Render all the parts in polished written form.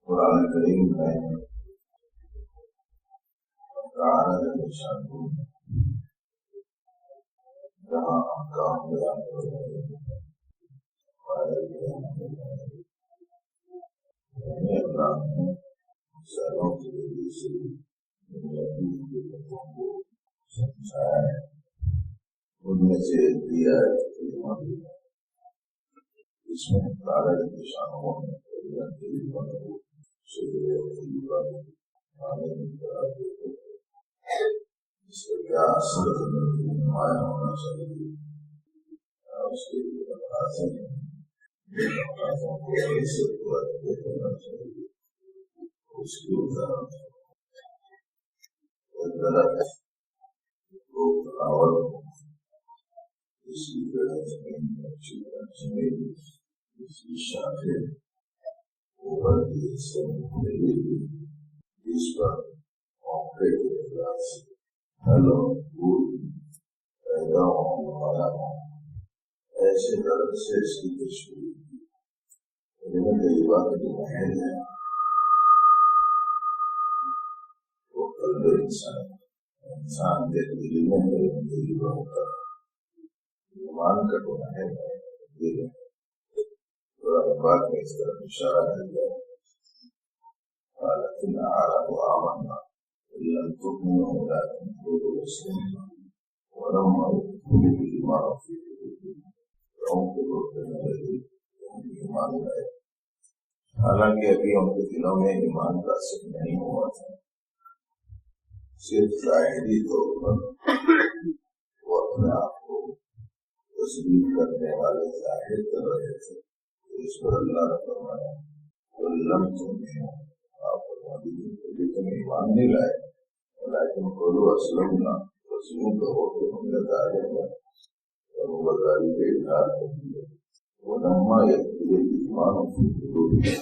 قرآن کریم میں جہاں احکام بیان سالوں کے ذریعے سے سمجھایا ہے، ان میں سے دیا ہے اس میں تارا کے نشانوں میں اس کا کیا اثر نمایاں ہونا چاہیے، اس کے لیے کیسے پورا کرنا چاہیے، اس کی اسی طرح زمین اچھی طرح اس کی شاخیں اوپر کی حصے میں اس پر موقع کے اعتبار سے پھل اور پھول پیدا ہونے والا ہو، ایسے درد سے اس کی تشکیل کی طیبہ کے جو محل ہے وہ قلب انسان کے دل میں طیبہ ہوتا ہے، ایمان کا جو محل ہے دل ہے۔ قرآن پاک میں اس طرف اشارہ ہے لكن أعرضوا آمنا لم تؤمنوا ولكن قولوا أسلمنا ولما يدخل الإيمان في قلوبكم فانظروا كما الذي ایمان لائے، حالانکہ ابھی ان کے دلوں میں ایمان کا اثر نہیں ہوا تھا، صرف ظاہری طور پر وہ اپنے آپ کو تصدیق کرنے والے ظاہر کر رہے تھے، اس پر اللہ نے فرمایا لم تؤمنوا، آپ لیکن ایمان نہیں لائے، لیکن قولوا اسلمنا، تسلیم کہو کہ ہم نے داخل ہے اور وبرداری کے اظہار کر دیا، ولما يدخل الإيمان في قلوبكم،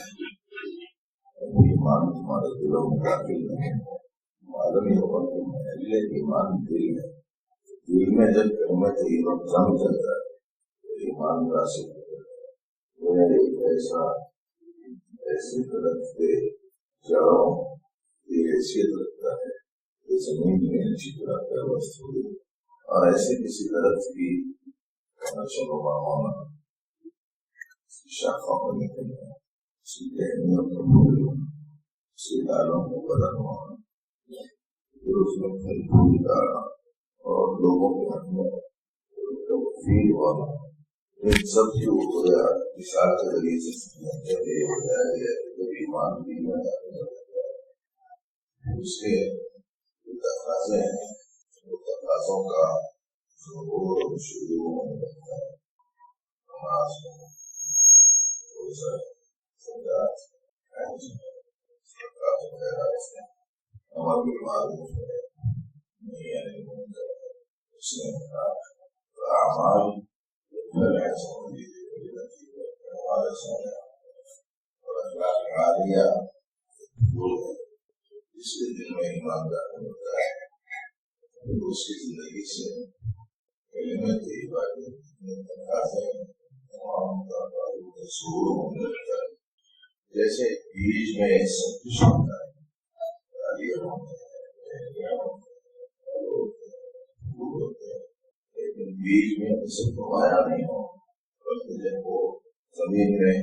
ایمان تمہارے دلوں میں داخل نہیں ہے، معلوم یہ ہوا کہ محل ایمان دل ہے، دل میں جب کلمہ ایمان جم جاتا ہے تو ایمان راسخ ہو جاتا ہے۔ یہ ایک ایسی طرف سے جڑوں کی حیثیت رکھتا ہے کہ زمین میں اچھی طرح پیوست ہوئی، اور ایسے کسی طرف کی شنما ہونا، اس کی شاخوں کو نکلنا، اس کی ٹہنیوں کو پھول ہونا، اس کی دالوں کو بدن ہونا، پھر اس میں پھل پھول ڈالنا اور لوگوں کے حق میں تفصیل ہونا، ان سب کی وہ مثال کے ذریعے سے یہ ہو جائے گا جب ایمان بھی میں اس کے تقاضے ہیں، وہ تقاضوں کا ظہور اور شروع ہونے لگتا ہے، نماز روزہ زکوٰۃ حج صدقات وغیرہ سے امر بالمعروف ہے، نہی عن المنکر، اس نے اعمال اور اخلاق عالیہ وہ ہے جس کے دل میں ایماندار ہوتا ہے، اس کی زندگی سے کلمہ طیبہ کے تقاضے تمام کا ظہور ہونے لگتا ہے، جیسے بیج میں سب کچھ ہوتا ہے، عالیہ ہوتے ہیں، لیکن بیج میں اسے نمایاں نہیں ہو، بلکہ جب وہ زمین میں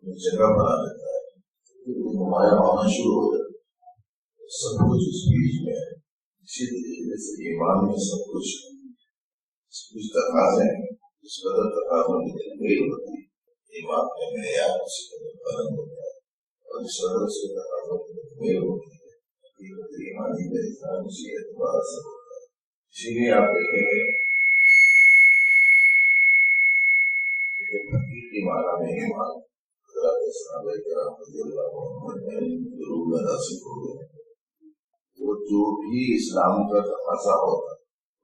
جگہ بنا لیتا ہے، نمایاں ہونا شروع ہو جاتا ہے سب کچھ اس بیچ میں ہے۔ اسی طریقے سے ایمان میں سب کچھ تقاضے ہیں، اس قدر تقاضوں کی تکمیل ہوتی ہے، ایمان میں معیار اسی قدر بلند ہوتا ہے، اور اس قدر اس کے تقاضوں کی تکمیل ہوتی ہے حقیقت ایمانی کا اظہار اسی اعتبار سے ہوتا ہے۔ اسی لیے آپ دیکھیں گے کہ حقیقی معنی میں ایمان حضرات صحابہ کرام رضی اللہ عنہم ضرور حاصل ہو گئے، وہ جو بھی اسلام کا تقاضا ہوتا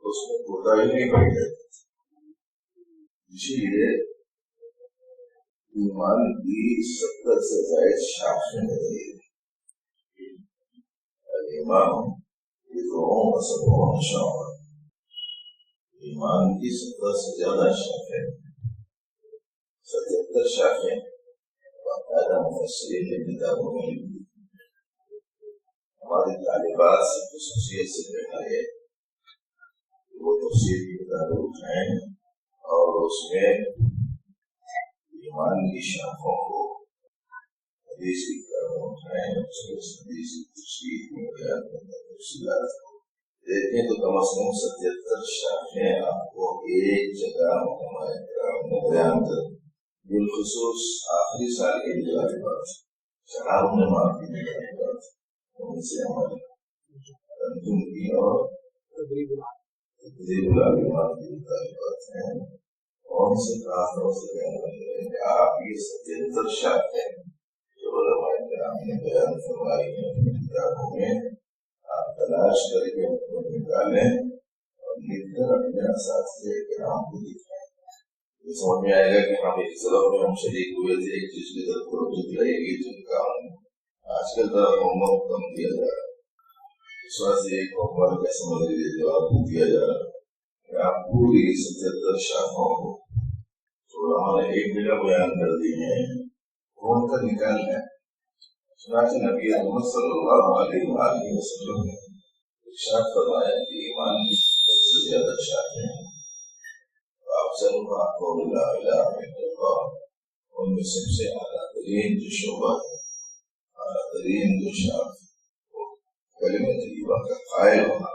اس میں کوتاہی نہیں کرتے۔ اسی لیے ایمان کی 70 سے زائد شاخیں ہوتی ہیں۔ ایمان ایمان کی 70 سے زیادہ شاخیں، 77 شاخیں باقاعدہ مفسرین کی کتابوں میں لکھی۔ ہماری طالبات سے خصوصیت سے دیکھا ہے وہ تفسیر کی کتابیں اٹھائیں اور اس میں ایمان کی شاخوں کو حدیث کی کتابوں اٹھائیں، اس کے حدیث کی تشریح میں بیان کرنا تفصیلات کو دیکھیں تو کم از کم 77 شاخیں آپ کو ایک جگہ علماء کرام نے بیان کر، بالخصوص آخری سال کے طالبات شراب میں معافی کی طالبات ان سے ہمارے تنظیم کی اور تدریب العلماء کی طالبات ہیں، اور ان سے خاص طور سے بیان کرتے ہیں کہ آپ یہ 77 شاخیں جو علماء کرام نے بیان فرمائی ہیں اپنی کتابوں میں آپ تلاش کر کے ان کو نکالیں اور لکھ کر اپنے اساتذہ کرام کو دکھائیں۔ یہ سمجھ میں آئے گا کہ ہم ایک سبق میں ہم شریک ہوئے تھے، ایک چیز کی طرف توجہ دلائی گئی جن کا آج کل طرح ہوم ورک کم کیا جا رہا ہے، اس وقت سے ایک ہوم ورک کا سمجھ لیجیے جو آپ کو دیا جا رہا ہے کہ آپ پوری 77 شاخوں کو جو ہمارے ایک جگہ بیان کر دی ہیں کون کر نکالنا ہے۔ چنانچہ نبی محمد صلی اللہ علیہ وآلہ وسلم نے ارشاد فرمایا کہ ایمان کی 70 سے زیادہ شاخیں ہیں، افضلها قول لا الہ الا اللہ، ان میں سب سے اعلیٰ ترین جو شعبہ ہے، اعلیٰ ترین جو شاخ کلمہ طیبہ کا قائل ہونا،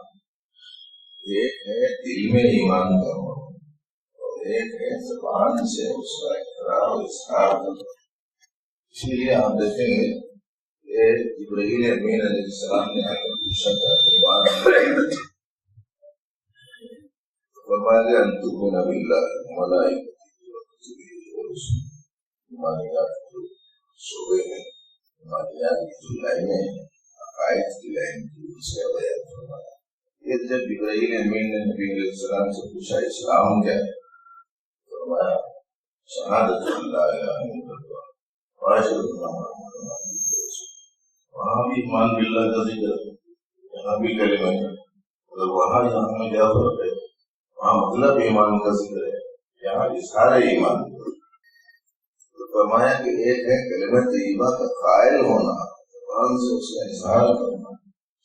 ایک ہے دل میں ایمان کا ہونا اور ایک ہے زبان سے اس کا اقرار و اظہار کرنا۔ اسی لیے آپ دیکھیں گے کہ جبرائیل امین علیہ السلام نے آ کر پوچھا تھا ایمان فرمایا ان تؤمن باللہ وملائکتہ وکتبہ ورسلہ، ایمانیات کے شعبے میں ایمانیات کی جو لائنیں ہیں، عقائد کی لائن کی اس کا بیان فرمایا۔ یہ جب جبرائیل امین نے نبی علیہ السلام سے پوچھا اسلام کیا ہے، فرمایا شہادت لا الہ الا اللہ واشہد ان محمد رسول اللہ۔ وہاں بھی ایمان باللہ کا ذکر ہے، یہاں بھی کلمہ ہے، اور وہاں یہاں میں کیا فرق ہے؟ وہاں مطلب ایمان کا ذکر ہے، یہاں اظہار ایمان۔ تو فرمایا کہ ایک ہے کلمہ طیبہ کا قائل ہونا، زبان سے اس کا اظہار کرنا،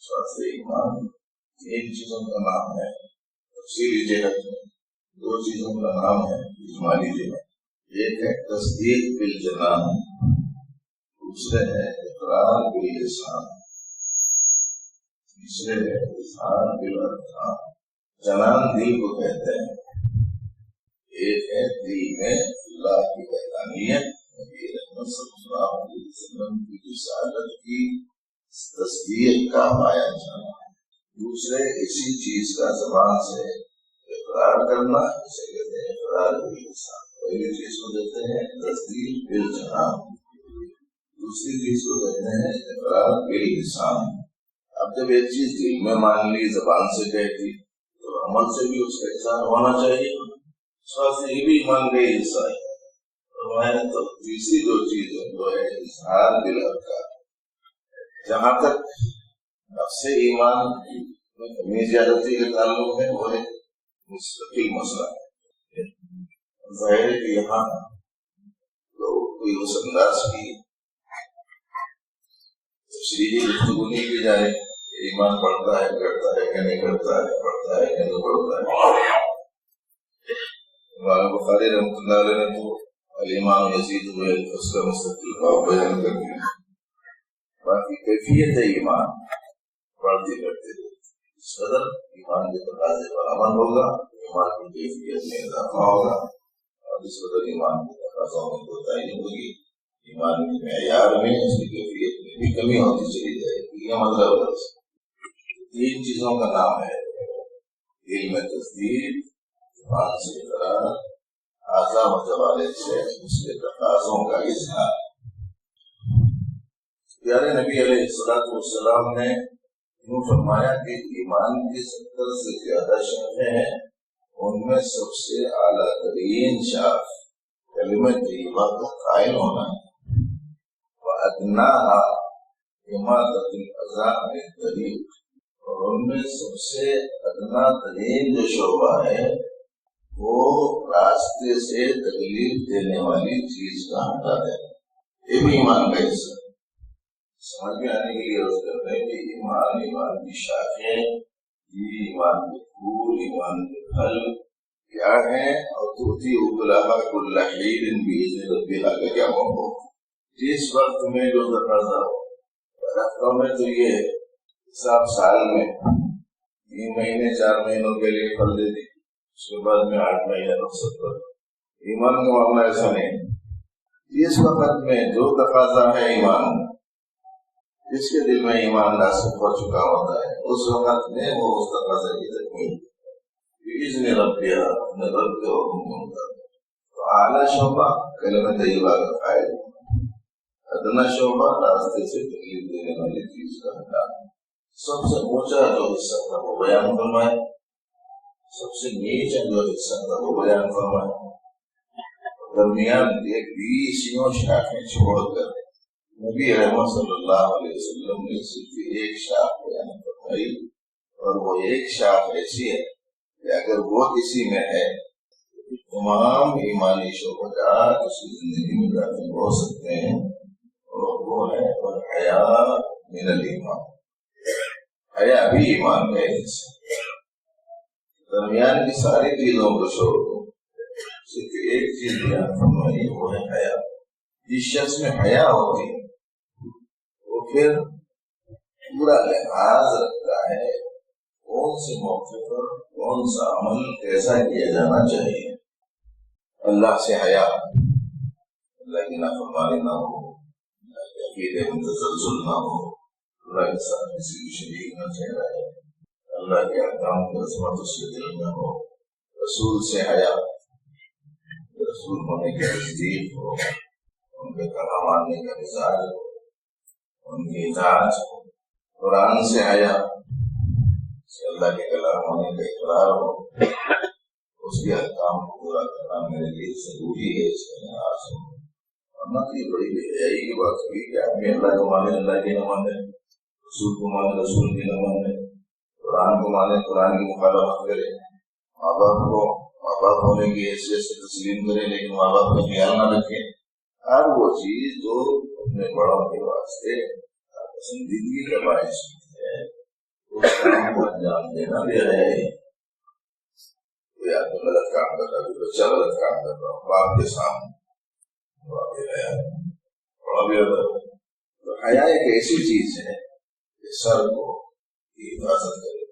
ساتھ ایمان تین چیزوں کا نام ہے تفصیلی جہت میں، دو چیزوں کا نام ہے اجمالی جہت، ایک ہے تصدیق بالجنان، دوسرے ہے اقرار باللسان، تیسرے ہے اظہار بالارکان۔ جنان دل کو کہتے ہیں، ایک ہے دل میں اللہ کی وحدانیت، نبی رحمت صلی اللہ علیہ وسلم کی رسالت کی تصدیق کا پایا جانا، دوسرے اسی چیز کا زبان سے اقرار کرنا، اسے کہتے ہیں اقرار باللسان۔ پہلی چیز کو کہتے ہیں تصدیق بالجنان، دوسری چیز کو کہتے ہیں اقرار باللسان۔ اب جب ایک چیز دل میں مان لی، زبان سے کہتی، تو عمل سے بھی اس کا اظہار ہونا چاہیے، اس واسطے یہ بھی ایمان کا ہی حصہ ہے۔ تو تیسری جو چیز ہے وہ ہے اظہار بالارکان۔ جہاں تک نفس ایمان میں کمی زیادتی کا تعلق ہے وہ ایک مستقل مسئلہ ہے۔ ظاہر ہے کہ یہاں کوئی اس انداز کی تشریحی گفتگو نہیں کی جائے کہ ایمان پڑھتا ہے کرتا ہے کہ نہیں کرتا ہے، پڑھتا ہے کہ نہیں پڑھتا ہے۔ مولانا بخاری رحمۃ اللہ علیہ نے تو الایمان یزید میں اس کا مستقل باب بیان کرتے ہیں. باقی کیفیت ایمان بڑھتی بڑھتی اس قدر ایمان کے تقاضے پر عمل ہوگا، ایمان کی کیفیت میں اضافہ ہوگا، اور اس قدر ایمان کے تقاضوں میں کوتاہی نہیں ہوگی، ایمان کے معیار میں اس کی کیفیت میں بھی کمی ہوتی چلی جائے گی. یہ مطلب ہے. تین چیزوں کا نام ہے: علم تصدیق، ایمان سے اقرار، اعضاء و جوارح سے اس کے تقاضوں کا اظہار. پیارے نبی علیہ السلام نے یوں فرمایا کہ ایمان کی 70 سے زیادہ شاخیں ہیں، ان میں سب سے اعلیٰ ترین شاخ کلمہ طیبہ کا قائل ہونا ہے. وَأَدْنَاهَا إِمَاطَةُ الْأَذَى عَنِ الطَّرِيقِ، اور ان میں سب سے ادنا ترین جو شعبہ ہے وہ راستے سے تکلیف دینے والی چیز کا ہٹا دینا. یہ بھی ایمان کا حصہ ہے. سمجھ میں آنے کے لیے عرض کرتے ہیں کہ ایمان کی شاخیں، ایمان کے پھول، ایمان کے پھل کیا ہیں، اور تؤتی اکلہا کل حین بإذن ربہا کا کیا موقع. جس وقت میں جو تقاضا ہو، ہفتوں میں تو یہ حساب سال میں 3 مہینے 4 مہینوں کے لیے پھل دے دی، اس کے بعد میں 8 مہینے رخصت پر. ایمان کا معاملہ ایسا نہیں. جس وقت میں جو تقاضا ہے ایمان، جس کے دل میں ایمان ناصب ہو چکا ہوتا ہے، اس وقت میں وہ اس تقاضے کی تکمیل بإذن ربہا، اپنے رب کے حکم کے مطابق. تو اعلیٰ شعبہ کلمہ طیبہ کا قائل، ادنا شعبہ راستے سے تکلیف دینے والی چیز کا ہٹانا. سب سے اونچا جو حصہ تھا وہ بیان فرمائے، سب سے نیچا جو حصہ تھا وہ بیان فرمائے. درمیان 20 شاخیں چھوڑ کر نبی رحمت صلی اللہ علیہ وسلم نے صرف ایک شاخ بیان فرمائی، اور وہ ایک شاخ ایسی ہے کہ اگر وہ کسی میں ہے تمام ایمانی شعبات اس کی زندگی میں داخل ہو سکتے ہیں، اور وہ ہے حیا من الایمان. حیا بھی ایمان کا حصہ. درمیان کی ساری چیزوں کو چھوڑ دو، صرف ایک چیز بیان فرمائی، وہ ہے حیا. جس شخص میں حیا ہوتی ہے وہ پھر پورا لحاظ رکھتا ہے کون سے موقع پر کون سا عمل کیسا کیا جانا چاہیے. اللہ سے حیا، اللہ کی نافرمانی نہ ہو، اللہ کے عقیدے میں تزلزل نہ ہو، اللہ کے ساتھ کسی کی شریک نہ ٹھہرائے، اللہ کے احکام کی عظمت اس کے دل میں ہو. رسول سے حیا، رسول ہونے کی تصدیق ہو، ان کے کلام ماننے کا مزاج ہو، ان کی اطاعت ہو. قرآن سے حیا، اللہ کے کلام ہونے کا اقرار ہو، اس کے احکام کو پورا کرنا میرے لیے ضروری ہے، اس کا لحاظ ہو. ورنہ تو یہ بڑی بے حیائی کی بات ہوئی کہ آدمی اللہ کو مانے اللہ کی نہ مانے، رسول کو مانے رسول کی نہ مانے، قرآن کو مانے قرآن کی مخالفت کرے، ماں باپ کو ماں باپ ہونے کی حیثیت سے تسلیم کرے لیکن ماں باپ کا خیال نہ رکھے. ہر وہ چیز جو اپنے بڑوں کے واسطے پسندیدگی کا باعث ہے اس کام کو انجام دینا بھی ہے. کوئی آدمی غلط کام کر رہا ہے، کوئی بچہ غلط کام کر رہا ہو باپ کے سامنے، تو حیا ایک ایسی چیز ہے کہ سر کو کی حفاظت کرے،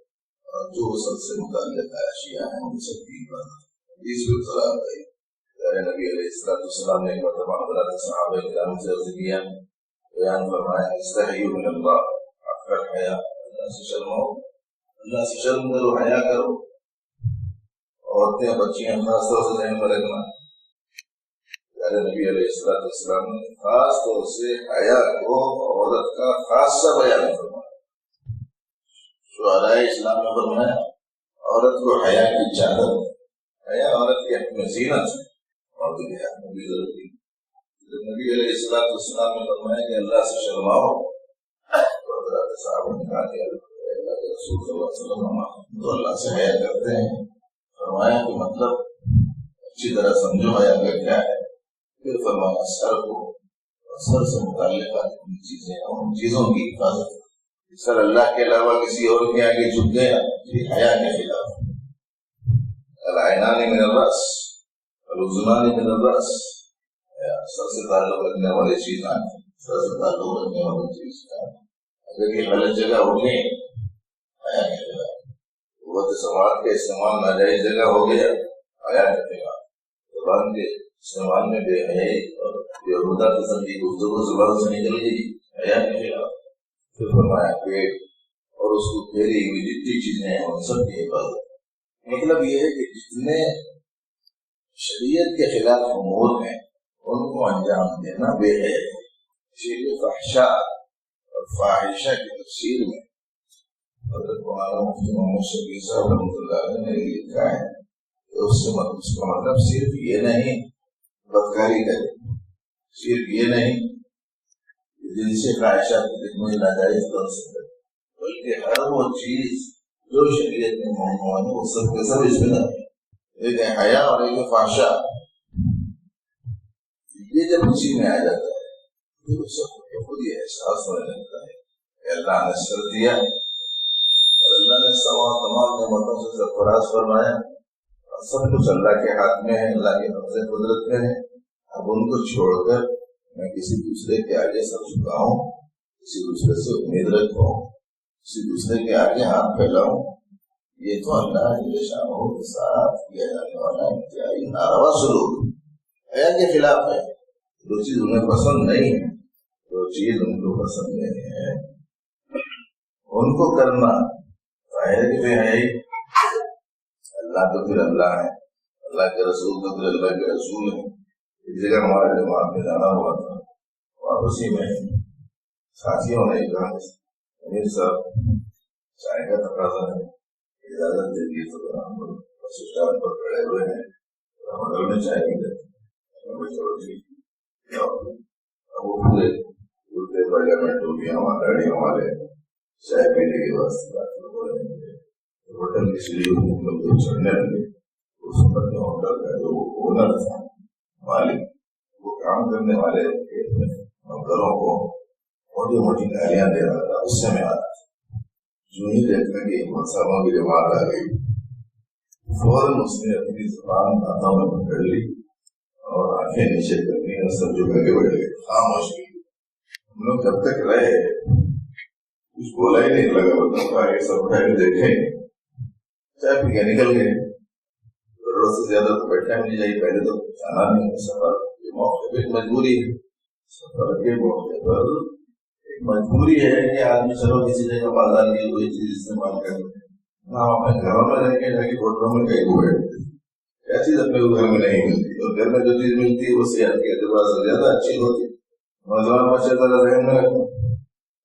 اور جو سب سے متعلق اشیاء ہیں ان سب کی حفاظت. اس کو سلام ہے. نبی علیہ السلام نے ایک مرتبہ حضرات صحابہ کرام سے عرض کیا، بیان فرمایا استحیوا من اللہ، اکثر حیا، اللہ سے شرمو، اللہ سے شرم کرو، حیا کرو. عورتیں بچیاں خاص طور سے ذہن میں رکھنا، پیارے نبی علیہ السلام نے خاص طور سے حیا کو عورت کا خاصہ بیان فرمایا. شعراء اسلام نے فرمایا عورت کو حیا کی چادر، حیا عورت کے حق میں زینت ہے، اور کے حق میں بھی ضروری. نبی علیہ السلام نے فرمایا کہ اللہ سے شرماؤ، تو حضرات صحابہ نے کہا کہ اللہ کے رسول صلی اللہ علیہ وسلم تو اللہ سے حیا کرتے ہیں. فرمایا کہ مطلب اچھی طرح سمجھو حیا کا کیا ہے. پھر فرمایا سر کو، سر سے متعلق چیزیں، ان چیزوں کی حفاظت. سر اللہ کے علاوہ کسی اور کے آگے جھک گیا، یہ حیا کے خلاف. العینان من الرأس، الاذنان من الرأس، سر سے تعلق رکھنے والی چیز آ سر سے تعلق رکھنے والی چیز اگر یہ غلط جگہ ہو گئی قوت سماعت کا استعمال ناجائز جگہ ہو گیا آیا کرے گا. زبان کے استعمال میں بے حیائی اور بےہودہ قسم کی گفتگو زبان سے نکل گئی آیا کرے گا. پھر فرمایا پیٹ اور اس کو پھیری ہوئی جتنی چیزیں ہیں ان سب کی حفاظت. مطلب یہ ہے کہ جتنے شریعت کے خلاف امور ہیں ان کو انجام دینا بے حیائی. اسی لیے فحشا اور فاحشہ کی تفسیر میں حضرت مولانا مفتی محمد شفیع صاحب رحمۃ اللہ علیہ نے لکھا ہے کہ اس کا مطلب صرف یہ نہیں بدکاری کرے، صرف یہ نہیں جن سے فاحشہ کی ناجائز لفظ ہے، بلکہ ہر وہ چیز جو شریعت میں ممنوع ہے وہ سب کے سب اس میں نہ ہے. ایک ہے حیا اور ایک ہے فحشا. یہ جب اسی میں آ جاتا ہے تو سب کو خود یہ احساس ہونے لگتا ہے کہ اللہ نے سر دیا اور اللہ نے تمام نعمتوں سے سرفراز فرمایا اور سب کچھ اللہ کے ہاتھ میں ہے، اللہ کے قبضے قدرت میں ہے. اب ان کو چھوڑ کر میں کسی دوسرے کے آگے سر جھکاؤں، کسی دوسرے سے امید رکھوں، کسی دوسرے کے آگے ہاتھ پھیلاؤں، یہ تو اللہ کے شانوں کے ساتھ کیا جانے والا انتہائی ناروا سلوک حیا کے خلاف ہے. جو چیز انہیں پسند نہیں ہے، جو چیز ان کو پسند نہیں ہے ان کو کرنا ظاہر کہ بے حیائی. اللہ تو پھر اللہ ہے، اللہ کے رسول تو پھر اللہ کے رسول ہے. ایک جگہ ہمارے دماغ میں جانا ہوا تھا، واپسی میں ساتھیوں نے کہا امیر صاحب چائے کا تقاضا ہے، اجازت دے دی. تو ہم بس اسٹینڈ پر کھڑے ہوئے ہیں، ہوٹل میں چائے پی لیتے. چلو ٹھیک. اب وہ پورے پارلیمنٹ ٹولیاں گاڑیوں والے چائے پینے کے واسطے ہوٹل کی سیڑھی جو چڑھنے لگے. اس وقت میں ہوٹل کا جو اونر تھا، مالک، وہ کام کرنے والے نوکروں کو موٹی موٹی گالیاں دے رہا تھا. اس سے میں آتا تھا جو ہی دیکھا کہ مقصدوں کی جماعت آ گئی، فوراً اس نے اپنی زبان ہاتھوں میں پکڑ لی اور آنکھیں نیچے کر لی اور سب جو گھر بیٹھ گئے خاموش کی. ہم لوگ جب تک رہے کچھ بولا ہی نہیں، لگا بتا کہ سب پہلے دیکھیں چائے پی کے نکل گئے. ضرورت سے زیادہ تو بیٹھنا نہیں چاہیے، پہلے تو جانا نہیں. سفر کے موقع پہ مجبوری ہے، سفر کے موقع پر ایک مجبوری ہے کہ آدمی چلو کسی جگہ بازار کی کوئی چیز استعمال کرے. نہ اپنے گھروں میں رہ کے جا کے ہوٹلوں میں کہیں کو بیٹھتے، کیا چیز اپنے گھر میں نہیں ملتی، اور گھر میں جو چیز ملتی ہے وہ صحت کے اعتبار سے زیادہ اچھی ہوتی ہے. نوجوان بچے طرح رحم نہ رکھنا.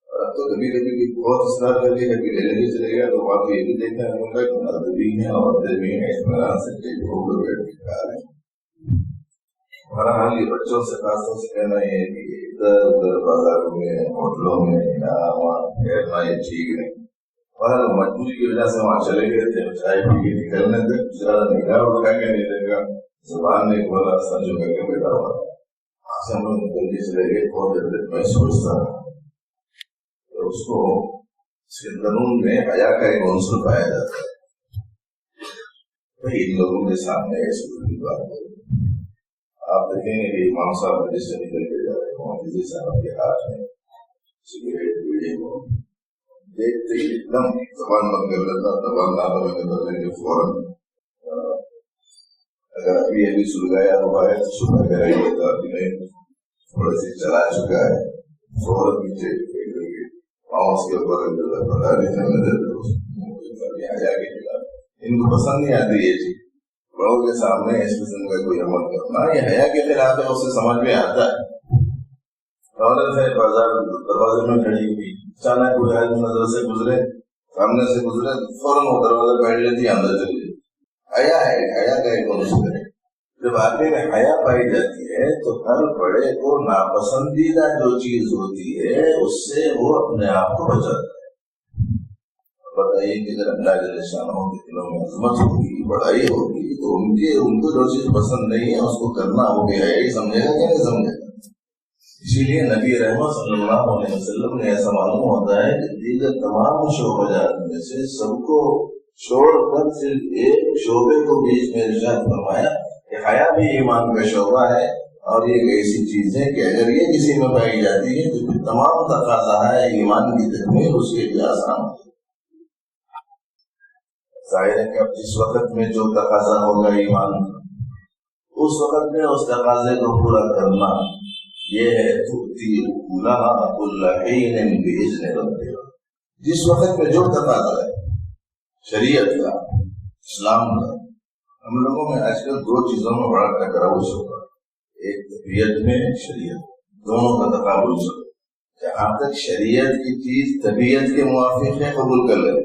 اور اب تو کبھی کبھی بہت اصرار کر کے کبھی لے کے چلے گیا تو وہاں کو یہ بھی دیکھنا ہوگا کہ مرد بھی ہیں عورتیں بھی ہیں، اطمینان سے بیٹھ کے کھا رہے ہیں. ہمارا حال یہ بچوں سے خاص طور سے کہنا یہ ہے کہ ادھر ادھر بازاروں میں ہوٹلوں میں یہاں وہاں ٹھہرنا یہ ٹھیک نہیں. اور مجبوری کی وجہ سے وہاں چلے گئے تھے، چائے پی کے نکلنے تک زیادہ نگاہ اٹھا کے نہیں دیکھا، زبان نے بولا سر جو کر کے بیٹھا ہوا. آج ہم لوگ نکل کے چلے گئے. بہت دیر میں سوچتا تو اس کو اس کے قانون میں حیا کا ایک عنصر پایا جاتا ہے. ان لوگوں کے سامنے اس کی بات کریں، آپ دیکھیں گے کہ امام صاحب جس سے نکل کے جا رہے ہیں حافظ صاحب کے ہاتھ میں سگریٹ بیڑی کو دیکھتے ہی ایک دم زبان بند کر لیتا. زبان نہ بدلنے کے فوراً اگر ابھی ابھی سلگایا ہوا ہے تو سلگا کر ہی لیتا، ابھی نہیں تھوڑا سی چلا چکا ہے فوراً پیچھے پاؤں اس کے اوپر پتا نہیں چلنے دیتے. حیا کے خلاف ان کو پسند نہیں آتی یہ چیز. بڑوں کے سامنے اس قسم کا کوئی عمل کرنا یہ حیا کے خلاف ہے. اسے سمجھ میں آتا ہے. عورت ہے بازار دروازے میں کھڑی ہوئی، اچانک کوئی آدمی نظر سے گزرے، سامنے سے گزرے، فوراً وہ دروازہ پھیل لیتی ہے، اندر چلی جاتی. حیا ہے، حیا کا ایک عنصر ہے. جب آدمی میں حیا پائی جاتی ہے تو ہر بڑے کو ناپسندیدہ جو چیز ہوتی ہے اس سے وہ اپنے آپ کو بچاتا ہے. بتائیے کہ اگر اللہ جل شانہ کے دلوں میں عظمت ہوگی، بڑائی ہوگی، تو ان کو جو چیز پسند نہیں ہے اس کو کرنا ہو گیا ہے، سمجھے گا کہ نہیں سمجھے گا. اسی لیے نبی رحمت صلی اللہ علیہ وسلم نے ایسا معلوم ہوتا ہے کہ دیگر تمام شعبہ جات میں سے سب کو چھوڑ کر صرف ایک شعبے کو بیچ میں ارشاد فرمایا کہ حیا بھی ایمان کا شعبہ ہے اور یہ ایک ایسی چیز ہے کہ اگر یہ کسی میں پائی جاتی ہے تو تمام تقاضا ہے ایمان کی تکمیل اس کے لیے آسان ہے۔ ظاہر ہے کہ اب جس وقت میں جو تقاضا ہوگا ایمان اس وقت میں اس تقاضے کو پورا کرنا یہ ہے تؤتی اکلها کل حین باذن ربها۔ جس وقت میں جو تقاضا ہے شریعت کا، اسلام کا، ہم لوگوں میں آج کل دو چیزوں میں بڑا ٹکراؤ ہوگا، ایک طبیعت میں شریعت، دونوں کا تقابل سے جہاں تک شریعت کی چیز طبیعت کے موافق ہے قبول کر لیں،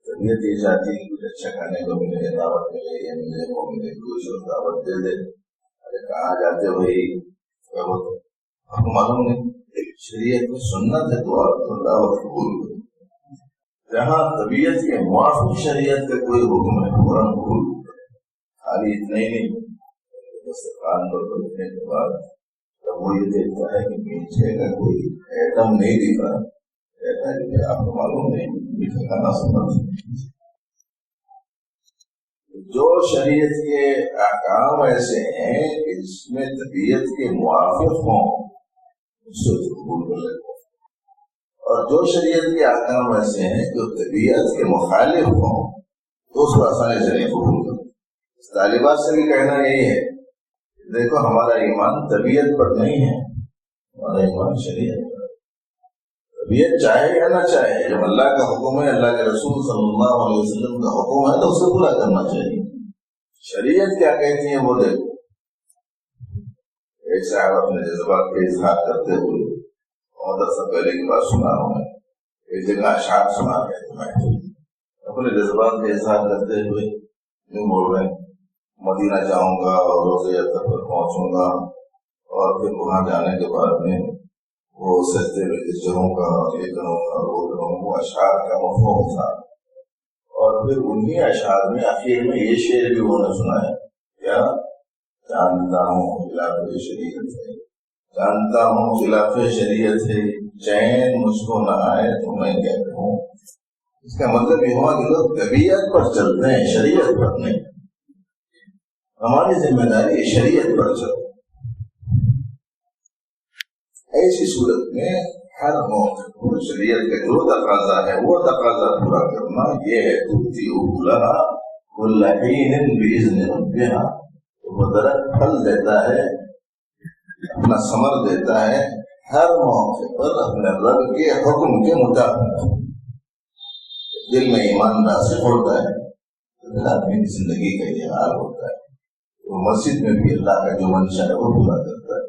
طبیعت یہ چاہتی ہے کچھ اچھا کھانے کو ملے، دعوت ملے، یہ ملے وہ ملے، کچھ اور دعوت دے دے، ارے کہاں جاتے بھائی آپ کو معلوم نہیں شریعت میں سنت ہے تو آپ کو دعوت قبول کرو۔ جہاں طبیعت کے موافق شریعت کا کوئی حکم ہے فوراً قبول کرو۔ خالی اتنا ہی نہیں، دسترخوان پر بیٹھنے کے بعد جب وہ یہ دیکھتا ہے کہ پیچھے کا کوئی ایٹم نہیں دکھ رہا، کہتا ہے کہ آپ کو معلوم نہیں میٹھا کھانا سنت۔ جو شریعت کے احکام ایسے ہیں کہ جس میں طبیعت کے موافق ہوں اس سے قبول کر لیتے ہیں، اور جو شریعت کے احکام ایسے ہیں جو طبیعت کے مخالف ہوں تو اس کو آسانی سے نہیں قبول کرتے۔ طالبات سے بھی کہنا یہی ہے، دیکھو ہمارا ایمان طبیعت پر نہیں ہے، ہمارا ایمان شریعت پر۔ طبیعت چاہے یا نہ چاہے، جب اللہ کا حکم ہے، اللہ کے رسول صلی اللہ علیہ وسلم کا حکم ہے تو اسے پورا کرنا چاہیے۔ شریعت کیا کہتی ہے وہ دیکھو۔ ایک صاحب اپنے جذبات کا اظہار کرتے ہوئے اور دس سال پہلے کی بات سنا رہا ہوں، ایک جگہ اشعار سنا رہے تھے، میں اپنے جذبات کا اظہار کرتے ہوئے یوں بول رہے ہیں، مدینہ جاؤں گا اور روزے اطہر پر پہنچوں گا اور پھر وہاں جانے کے بعد میں وہ سجدے میں گر جاؤں گا، یہ کروں گا وہ کروں گا۔ وہ اشعار کا مفہوم تھا، اور پھر انہی اشعار میں آخر میں یہ شعر بھی انہوں نے سنایا، کیا جانتا ہوں خلاف شریعت ہے، جانتا ہوں خلاف شریعت ہے، چین مجھ کو نہ آئے تو میں کیا کہوں۔ اس کا مطلب یہ ہوا کہ لوگ طبیعت پر چلتے ہیں، شریعت پر نہیں۔ ہماری ذمہ داری ہے شریعت پر چلو۔ ایسی صورت میں ہر موقع شریعت کا جو تقاضا ہے وہ تقاضا پورا کرنا، یہ ہے تؤتی اکلها کل حین باذن ربها۔ وہ درخت پھل دیتا ہے، اپنا ثمر دیتا ہے ہر موقع پر اپنے رب کے حکم کے مطابق۔ دل میں ایمان راسخ ہوتا ہے تو آدمی کی زندگی کا یہ حال ہوتا ہے۔ وہ مسجد میں بھی اللہ کا جو منشا ہے وہ پورا کرتا ہے،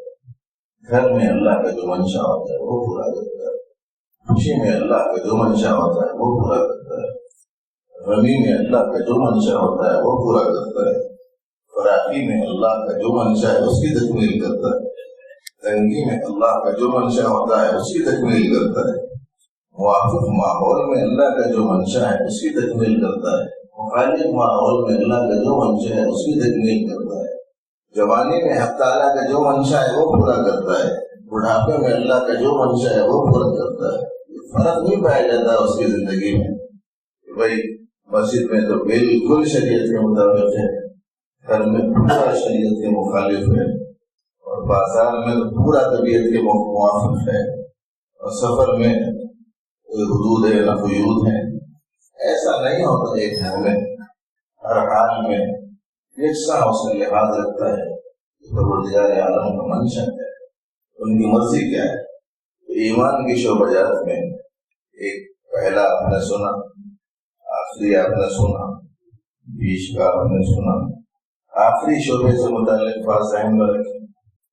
گھر میں اللہ کا جو منشا ہوتا ہے وہ پورا کرتا ہے، خوشی میں اللہ کا جو منشا ہوتا ہے وہ پورا کرتا ہے، غمی میں اللہ کا جو منشا ہوتا ہے وہ پورا کرتا ہے، فراخی میں اللہ کا جو منشا ہے اس کی تکمیل کرتا ہے، تنگی میں اللہ کا جو منشا ہوتا ہے اس کی تکمیل کرتا ہے، موافق ماحول میں اللہ کا جو منشا ہے اس کی تکمیل کرتا ہے، مخالف ماحول میں اللہ کا جو منشا ہے اس کی تکمیل کرتا ہے، جوانی میں حق تعالیٰ کا جو منشا ہے وہ پورا کرتا ہے، بڑھاپے میں اللہ کا جو منشا ہے وہ پورا کرتا ہے۔ فرق نہیں پایا جاتا اس کی زندگی میں کہ بھائی مسجد میں تو بالکل شریعت کے مطابق ہے، گھر میں پورا شریعت کے مخالف ہے، اور بازار میں تو پورا طبیعت کے موافق ہے، اور سفر میں حدود ہے نہ قیود ہے۔ ایسا نہیں ہوتا، ایک گھر میں ہر حال میں یکساں اس کا لحاظ رکھتا ہے کہ پروردگار عالم کا منشا ہے، ان کی مرضی کیا ہے۔ ایمان کی شعبیات میں ایک پہلا آپ نے سنا، آخری آپ نے سنا، بیچ کا آپ نے سنا، آخری شعبے سے متعلق بات ذہن میں رکھیں۔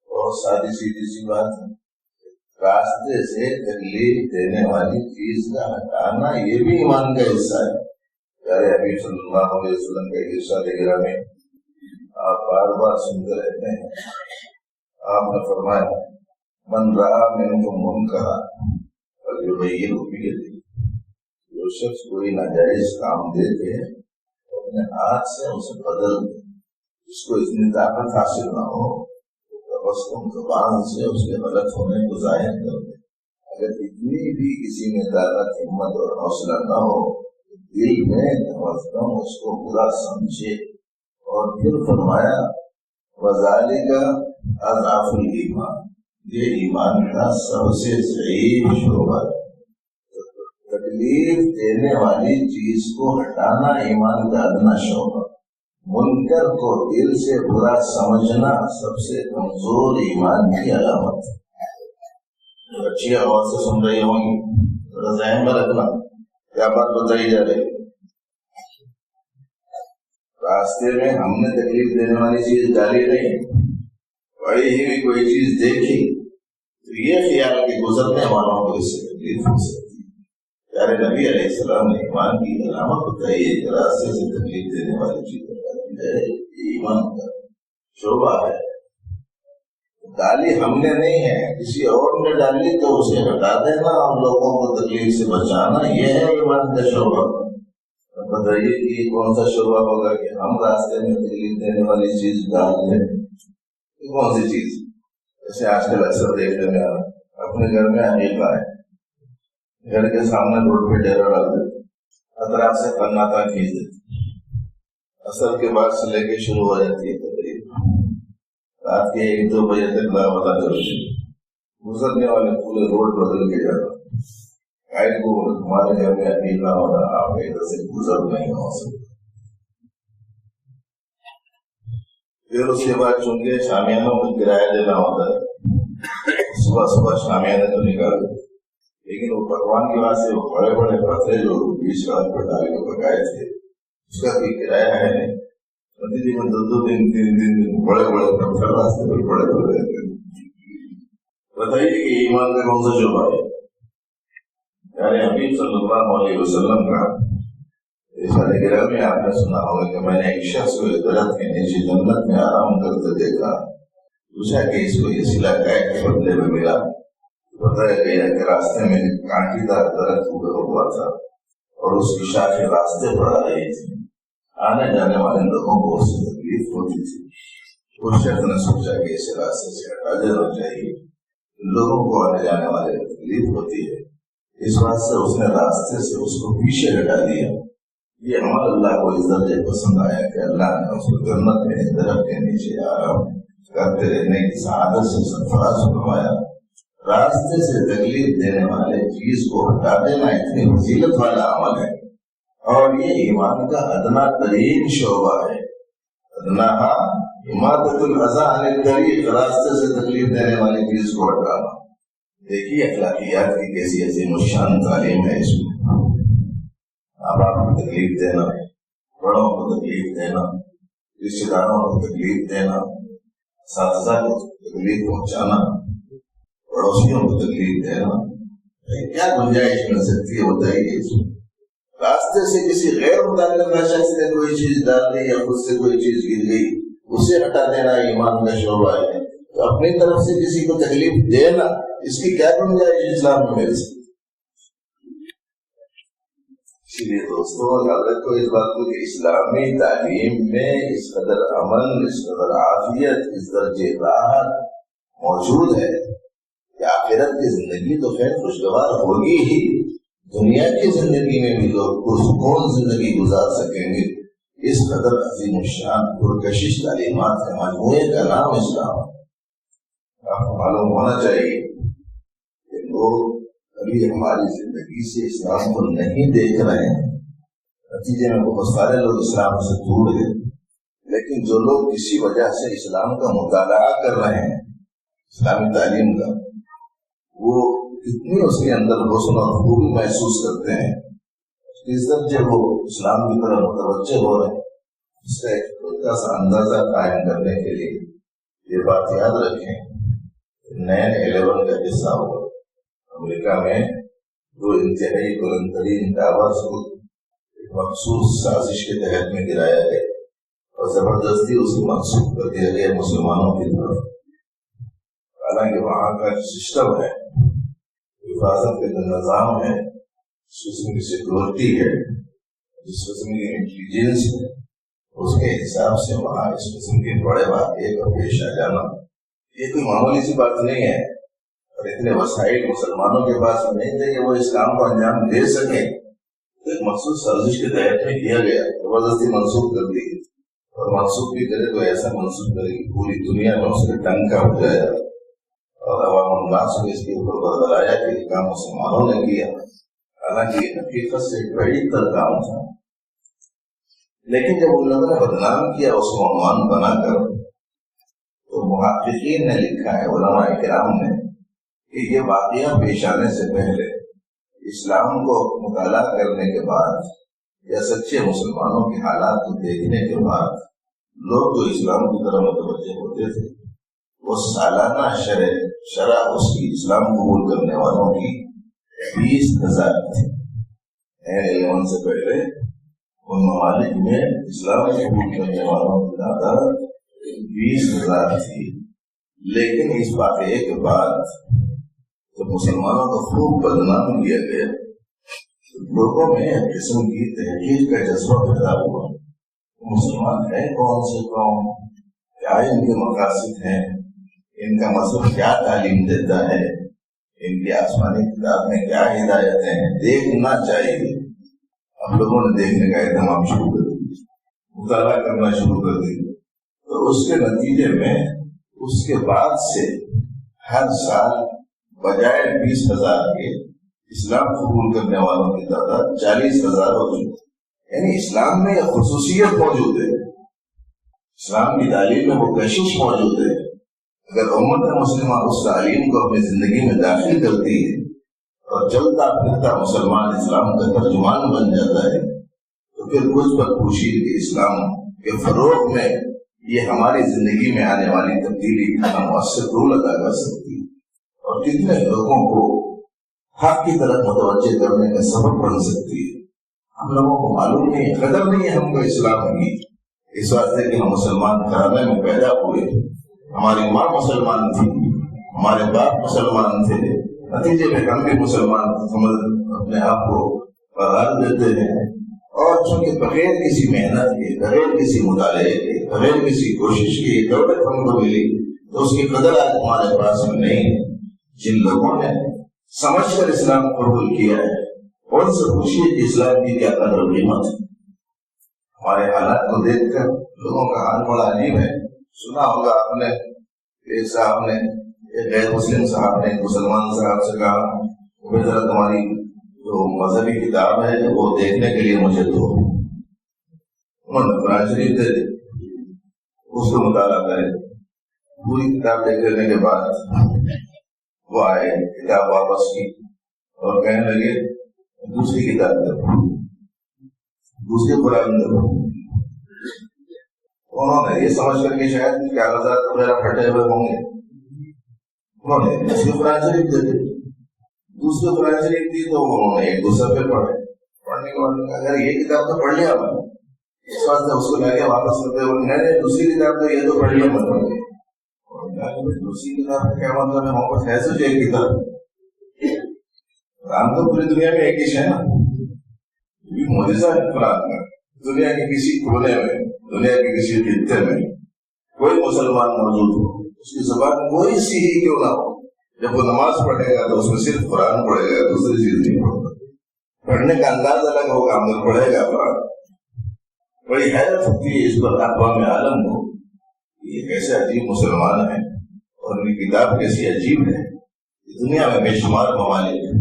بہت سادی سیدھی سی بات ہے، راستے سے تکلیف دینے والی چیز کا ہٹانا یہ بھی ایمان کا حصہ ہے۔ پیارے حبیب صلی اللہ علیہ وسلم کا ارشاد گرامی آپ بار بار سنتے رہتے ہیں، آپ نے فرمایا من رأى منکم منکرا فلیغیرہ بیدہ۔ جو شخص کوئی ناجائز کام دیکھے اپنے ہاتھ سے اسے بدل دے، جس کو اتنی طاقت حاصل نہ ہو بس تم زبان سے اس کے غلط ہونے کو ظاہر کر دے۔ اگر اتنی بھی کسی میں طاقت، ہمت اور حوصلہ نہ ہو، دل میں کم اس کو برا سمجھے، اور پھر فرمایا وَذَلِكَ اضعف الایمان، یہ ایمان کا سب سے ضعیف شعبہ ہے۔ تکلیف دینے والی چیز کو ہٹانا ایمان کا ادنا شعبہ، منکر کو دل سے برا سمجھنا سب سے کمزور ایمان کی علامت۔ اچھی آواز سے سن رہی ہوں گی، ذرا ذہن میں رکھنا کیا بات بتائی جا رہی ہے۔ راستے میں ہم نے تکلیف دینے والی چیز ڈالی نہیں، بڑی ہی کوئی چیز دیکھی تو یہ خیال کہ گزرنے والوں کو اس سے تکلیف ہو سکتی ہے۔ پیارے نبی علیہ السلام نے ایمان کی علامت بتائی ہے کہ راستے سے تکلیف دینے والی چیز ایمان کا شعبہ ہے۔ ڈالی ہم نے نہیں ہے، کسی اور نے ڈالی تو اسے ہٹا دینا، ہم لوگوں کو تکلیف سے بچانا، یہ ہے ایمان کا شعبہ۔ بتائیے کہ کون سا شعبہ ہوگا کہ ہم راستے میں تکلیف دینے والی چیز ڈال دیں؟ کون سی چیز؟ جیسے آج کل اکثر دیکھنے میں اپنے گھر میں حقیقہ ہے، گھر کے سامنے روڈ پہ ڈیرا ڈال دیتے، اطراف سے پناتا کھینچ دیتے، اثر کے بعد سے لے کے شروع ہو جاتی ہے تقریب، رات کے 1-2 بجے تک لاپتہ چلتی، گزرنے والے پورے روڈ بدل کے جاتا۔ کو ہمارے گھر میں حقیقہ ہو رہا، آپ ادھر سے گزر نہیں ہو سکتے۔ پھر اس کے بعد چونکہ شامیانوں کو کرایہ دینا ہوتا ہے، صبح صبح شامیانے تو نکال دیتے، لیکن وہ پکوان کی وجہ سے وہ بڑے بڑے پتھرے جو 20 رات پر ڈال کے پکائے تھے، اس کا کوئی کرایہ ہے نہیں۔ تقریباً 2 دن 3 دن بڑے بڑے پتھر راستے پر بڑے بڑے رہتے۔ بتائیے کہ ایمان کا کون سا شعبہ ہے؟ یعنی حبیب صلی اللہ علیہ وسلم کا ارشاد کرام میں آپ نے سنا ہوگا کہ میں نے ایک شخص کو درخت کے نیچے جنت میں آرام کرتے دیکھا، پوچھا کہ اس کو یہ صلہ کائے کے بدلے میں ملا؟ بتایا گیا کہ راستے میں کانٹی دار درخت اگا ہوا تھا اور اس کی شاخیں راستے پر آ رہی تھی، آنے جانے والے لوگوں کو اس سے تکلیف ہوتی تھی۔ اس شخص نے سوچا کہ اسے راستے سے ہٹا دینا چاہیے، لوگوں کو آنے جانے والے تکلیف ہوتی ہے، اس بات سے اس نے راستے سے اس کو پیچھے ہٹا دیا۔ یہ عمل اللہ کو اس درجے پسند آیا کہ اللہ نے اس کو جنت میں درخت کے نیچے آرام کرتے رہنے کی سعادت سے سرفراز فرمایا۔ راستے سے تکلیف دینے والے چیز کو ہٹا دینا اتنی فضیلت والا عمل ہے، اور یہ ایمان کا ادنا ترین شعبہ ہے۔ ادنا اماطۃ الاذی عن الطریق، راستے سے تکلیف دینے والی چیز کو ہٹانا۔ دیکھیے اخلاقیات کی کیسی عظیم الشان تعلیم ہے اس میں۔ ماں باپ کو تکلیف دینا، بڑوں کو تکلیف دینا، رشتے داروں کو تکلیف دینا، اساتذہ کو تکلیف پہنچانا، پڑوسیوں کو تکلیف دینا، کیا گنجائش مل سکتی ہے بتائیے اس میں؟ راستے سے کسی غیر متعلقہ شخص نے کوئی چیز ڈال دی یا خود سے کوئی چیز گر گئی، اسے ہٹا دینا ایمان کا شعبہ ہے۔ تو اپنی طرف سے کسی کو تکلیف دینا، اس کی کیا گنجائش اسلام میں مل سکتی؟ اسی لیے دوستوں یاد رکھو اس بات کو کہ اسلامی تعلیم میں اس قدر امن، اس قدر عافیت، اس درجے راحت موجود ہے کہ آخرت کی زندگی تو خیر خوشگوار ہوگی ہی، دنیا کی زندگی میں بھی لوگ پرسکون زندگی گزار سکیں گے۔ اس قدر عظیم الشان پرکشش تعلیمات کے مجموعے کا نام اسلام۔ آپ کو معلوم ہونا چاہیے کہ لوگ ابھی ہماری زندگی سے اسلام کو نہیں دیکھ رہے ہیں، نتیجے میں بہت سارے لوگ اسلام سے دور ہیں، لیکن جو لوگ کسی وجہ سے اسلام کا مطالعہ کر رہے ہیں، اسلامی تعلیم کا، وہ کتنی اس کے اندر حسن اور خوبی محسوس کرتے ہیں، اس درجے وہ اسلام کی طرف متوجہ ہو رہے ہیں۔ اس کا ایک چھوٹا سا اندازہ قائم کرنے کے لیے یہ بات یاد رکھیں، 9/11 کا قصہ ہوا۔ امریکہ میں 2 انتہائی بلند ترین ٹاورز کو ایک مخصوص سازش کے تحت میں گرایا گیا اور زبردستی اسے منسوخ کر دیا گیا مسلمانوں کی طرف۔ حالانکہ وہاں کا سسٹم ہے، حفاظت کا جو نظام ہے، جس قسم کی سیکورٹی ہے، جس قسم کی انٹیلیجنس ہے، اس کے حساب سے وہاں اس قسم کے بڑے واقعے کا پیش آ جانا یہ کوئی معمولی سی بات نہیں ہے۔ اور اتنے وسائل مسلمانوں کے پاس نہیں تھے کہ وہ اسلام کو انجام دے سکیں، ایک مخصوص سازش کے تحت میں کیا گیا، زبردستی منسوخ کر دی۔ اور منسوخ بھی کرے تو ایسا منسوخ کرے کہ پوری دنیا میں اس کا ڈنکا ہو جائے اور عوام الناس کو اس کے اوپر بتلایا کہ یہ کام مسلمانوں نے کیا، حالانکہ یہ حقیقت سے بڑی تر کام تھا۔ لیکن جب ان لوگوں نے بدنام کیا اس کو عنوان بنا کر، تو محققین نے لکھا ہے، علماء کرام نے، کہ یہ واقعہ پیش آنے سے پہلے اسلام کو مطالعہ کرنے کے بعد یا سچے مسلمانوں کے حالات کو دیکھنے کے بعد لوگ جو اسلام کی طرف متوجہ ہوتے تھے، وہ سالانہ شرح اس کی اسلام قبول کرنے والوں کی 20,000 تھی۔ سے پہلے ان ممالک میں اسلام قبول کرنے والوں کی تعداد 20,000 تھی، لیکن اس واقعے کے بعد جب مسلمانوں کو خوب بدنام کیا گیا، لوگوں میں ایک قسم کی تحقیق کا جذبہ پیدا ہوا۔ مسلمان ہے کون سے قوم، کیا ان کے مقاصد ہیں، ان کا مذہب کیا تعلیم دیتا ہے، ان کی آسمانی کتاب میں کیا ہدایتیں ہیں، دیکھنا چاہیے۔ اب لوگوں نے دیکھنے کا اہتمام شروع کر دیا، مطالعہ کرنا شروع کر دیا، تو اس کے نتیجے میں اس کے بعد سے ہر سال بجائے 20,000 کے اسلام قبول کرنے والوں کی تعداد 40,000 ہو چکی۔ یعنی اسلام میں یہ خصوصیت موجود ہے، اسلام کی تعلیم میں وہ کشش موجود ہے۔ اگر امت مسلمہ اس تعلیم کو اپنی زندگی میں داخل کرتی ہے اور چلتا پھرتا مسلمان اسلام کا ترجمان بن جاتا ہے، تو پھر کچھ پر خوشی کہ اسلام کے فروغ میں یہ ہماری زندگی میں آنے والی تبدیلی کا مؤثر رول ادا کر سکتی ہے، اور کتنے لوگوں کو حق کی طرف متوجہ کرنے کا سبب بن سکتی ہے۔ ہم لوگوں کو معلوم نہیں، قدر نہیں ہے ہم کو اسلام کی، اس واسطے کہ ہم مسلمان گھرانے میں پیدا ہوئے، ہماری ماں مسلمان تھی، ہمارے باپ مسلمان تھے، نتیجے میں ہم بھی مسلمان سمجھ اپنے آپ کو قرار دیتے ہیں، اور چونکہ بغیر کسی محنت کے، بغیر کسی مطالعے کے، بغیر کسی کوشش کے یہ دولت ہم کو ملی، تو اس کی قدر آج ہمارے پاس میں نہیں ہے۔ جن لوگوں نے سمجھ کر اسلام قبول کیا ہے ان سے پوچھیے کہ اسلام کی کیا قدر و قیمت ہے۔ ہمارے حالات کو دیکھ کر لوگوں کا حال بڑا عجیب ہے۔ سنا ہوگا آپ نے، ایک صاحب نے، ایک غیر مسلم صاحب نے مسلمان صاحب سے کہا کہ ذرا تمہاری جو مذہبی کتاب ہے وہ دیکھنے کے لیے مجھے دو۔ انہوں نے قرآن شریف دے دی، اس کو مطالعہ کرے، پوری کتاب دیکھ لینے کے بعد وہ آئے، کتاب واپس کی اور کہنے لگے دوسری کتاب دو، دوسری قرآن دو۔ انہوں نے یہ سمجھ کر کہ شاید کاغذات وغیرہ پھٹے ہوئے ہوں گے، انہوں نے دوسری قرآن شریف دے دی۔ دوسری قرآن شریف دی تو انہوں نے ایک دوسرے پہ پڑھنے کے بعد اگر یہ کتاب تو پڑھ لیا میں، اس واسطے اس کو لے کے واپس کرتے ہوئے میں نے دوسری کتاب تو یہ تو پڑھ لیا مطلب دوسری کتاب کا کیا مطلب ہے؟ محبت ہے سو ایک کتاب، قرآن تو پوری دنیا میں ایک ہی ہے نا، معجزہ ہے قرآن کا۔ دنیا کے کسی کونے میں، دنیا کے کسی خطے میں کوئی مسلمان موجود ہو، اس کی زبان کوئی سی ہی کیوں نہ ہو، جب وہ نماز پڑھے گا تو اس میں صرف قرآن پڑھے گا، دوسری چیز نہیں پڑھے گا۔ پڑھنے کا انداز الگ ہوگا، مگر پڑھے گا قرآن۔ بڑی حیرت ہوتی ہے اس پر اقوام عالم کو، یہ کیسے عجیب مسلمان ہیں اور ان کی کتاب کیسی عجیب ہے۔ دنیا میں بے شمار ممالک ہیں،